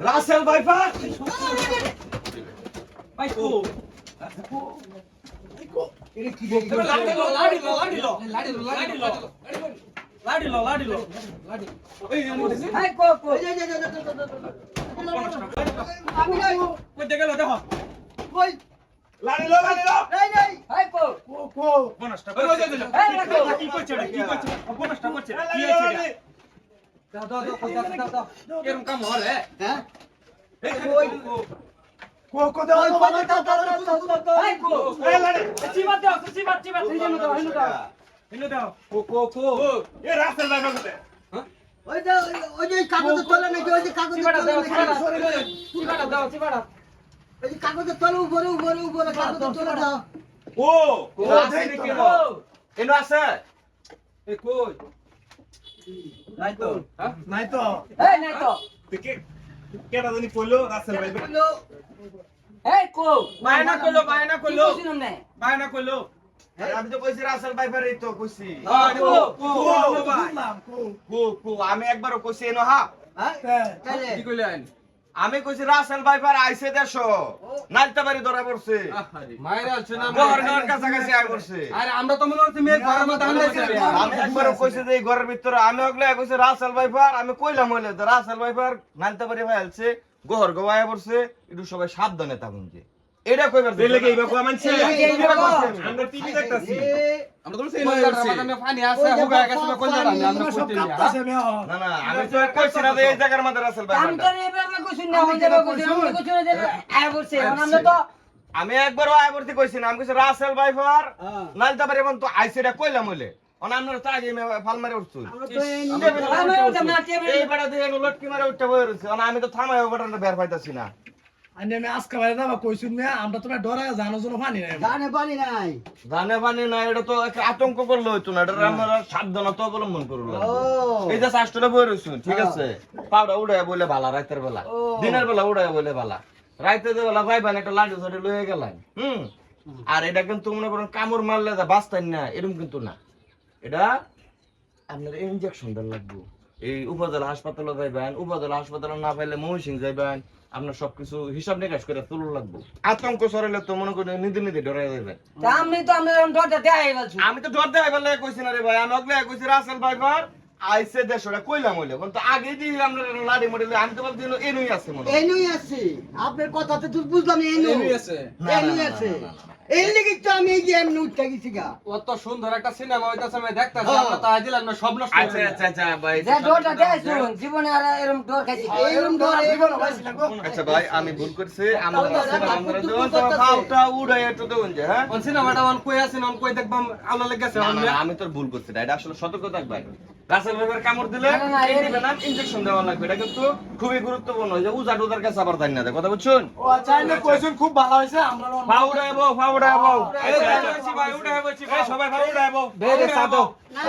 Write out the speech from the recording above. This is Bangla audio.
রাসেল ভাইপা ভাই কো এটা কি লাড়িলো এই নিতেছে এই কো কো আমি নাই কই দেখে লো দেখো কই লাড়িলো এই নাই এই কো কো বোনাসটা করছে কি করছে কি করছে বোনাসটা করছে কি হয়েছে দাও এরকম কাম হরে হ্যাঁ এই কো দাও এই কো এই লাড়ি চিবাত দাও চিবাত হিনো দাও হিনো দাও কো এ রাসেল ভাইপা কোথায় ওই যে কাগজের তলে নাকি ওই যে কাগজের চিবাটা তলে দাও নাকি চিবাটা দাও চিবাটা ওই যে কাগজের তলে উপরে কাগজের তলে দাও ও রাসেল কি এনো আছে এই কই নাই তো হ্যাঁ এই নাই তো কে কেডা জানি কইলো রাসেল ভাইপা এই কো বায়না কইলো কি শুনুন না বায়না কইলো আমি তো কইছি রাসেল ভাইপারই তো কইছি কো আমি একবারও কইছি এনো হা হ্যাঁ তাহলে কি কইলেন আমি কইছি রাসেল ভাইপার আইছে দেশো নালতা বাড়ি ধরা পড়ছে মাইরা আছে না গভর্নর কাছাকাছি আই পড়ছে আরে আমরা তো মনে হচ্ছে মেয়ে ঘরের মধ্যে আনলাইছে আমি একবারও কইছি যে এই ঘরের ভিতরে আমি ওগলে কইছি রাসেল ভাইপার আমি কইলাম হইলে তো রাসেল ভাইপার নালতা বাড়ি ভাই আলছে গহর গওয়ায় পড়ছে একটু সবাই সাবধানে থাকুন যে এটা কইবার দিলে কি এইবা কয় মানছে আমরা টিভি দেখতাছি আমরা তো সেই মধ্যে পানি আছে হুগা গেছে কই জানা আমরা কইতে না না আমি তো কইছি না যে এই জায়গার মধ্যে রাসেল আমি ভাইপার তো এবারে কইছি না আমি যাবো কইছি আমি কইছি না যে আয় বলছে আমরা তো আমি একবারও আইবর্তি কইছি না আমি কইছি রাসেল ভাইপার নালতা বাড়ি বন্ধ আইছে এটা কইলাম হইলে অনান্নর তো আগে ফাল মারে উঠছো এই বেড়া দিয়ে লটকি মারে উঠতে বই রইছে আমি তো থামাই ওটা বের পাইতাছি না আমি আজকে বাইরে যাবো কইছুন না আমরা তোমার ডরা জানো জন্য পানি নাই জানে পানি নাই জানে পানি না এটা তো একটা আতঙ্ক করলে হইতো না এটা আমরা সাবধানতা অবলম্বন করব ও এই যে শাস্ত্রে বই রইছুন ঠিক আছে পাউডা উড়ায় বলে ভালা রাতের বেলা দিনের বেলা উড়ায় বলে ভালা রাতের বেলা ভাইবান একটা লাডু ধরে লয়ে গেলাম আর এটা কিন্তু মনে করেন কামড় মারলে যা বাঁচতেন না এরকম কিন্তু না এটা আপনার ইনজেকশন দেওয়া লাগবে এই উপজেলা হাসপাতালে যাইবেন উপজেলা হাসপাতালে না পাইলে ময়মনসিংহ যাইবেন আপনার সবকিছু হিসাব নিকাশ করে তুলন লাগবে আতঙ্ক সরাইলে তো মনে করেন নিজে ডরাই যাবেন আমি তো আমরা ডরটা দেখাই বলছি আমি তো ডর দেখাই বলে কইছি না রে ভাই আমি ওগলে কইছি রাসেল ভাইবার আইছে দেশটা কইলাম হইলে কিন্তু আগে দিয়ে আমরা লাড়ি মডেলে আমি তো ভাবছি এনুই আছে মনে হয়। এনুই আছে আপনার কথাতে তো বুঝলাম এনুই আছে এনুই আছে এই লাগি তো আমি এই যে এমনি উঠতে গেছি গা কত সুন্দর একটা সিনেমা হইতাছে আমি দেখতাছি আমরা তো আইদিলাম না সব নষ্ট আচ্ছা আচ্ছা আচ্ছা ভাই যে ডরটা দেখাইছুন জীবনে আর এরকম ডর খাইছি এরকম ডর আচ্ছা ভাই আমি ভুল করছি আমরা আমরা যখন ফাউটা উড়াই একটু দেন যে হ্যাঁ কোন সিনেমাটা অন কই আছে অন কই দেখবাম আলো লেগেছে না, না, আমি তোর ভুল করছি না এটা আসলে সতর্ক থাকবে রাসেল ভাইবার কামড় দিলে না, না, এই দিবে না ইনজেকশন দেওয়া লাগবে এটা কিন্তু খুবই গুরুত্বপূর্ণ যে উজা টুজার কাছে আবার জানি না কথা বুঝছেন ও আচ্ছা আমি কইছুন খুব ভালো হইছে আমরা ফাউডা এবো এই ভাই উঠে বলছি ভাই সবাই ফাউডা এবো বেরে সাদো না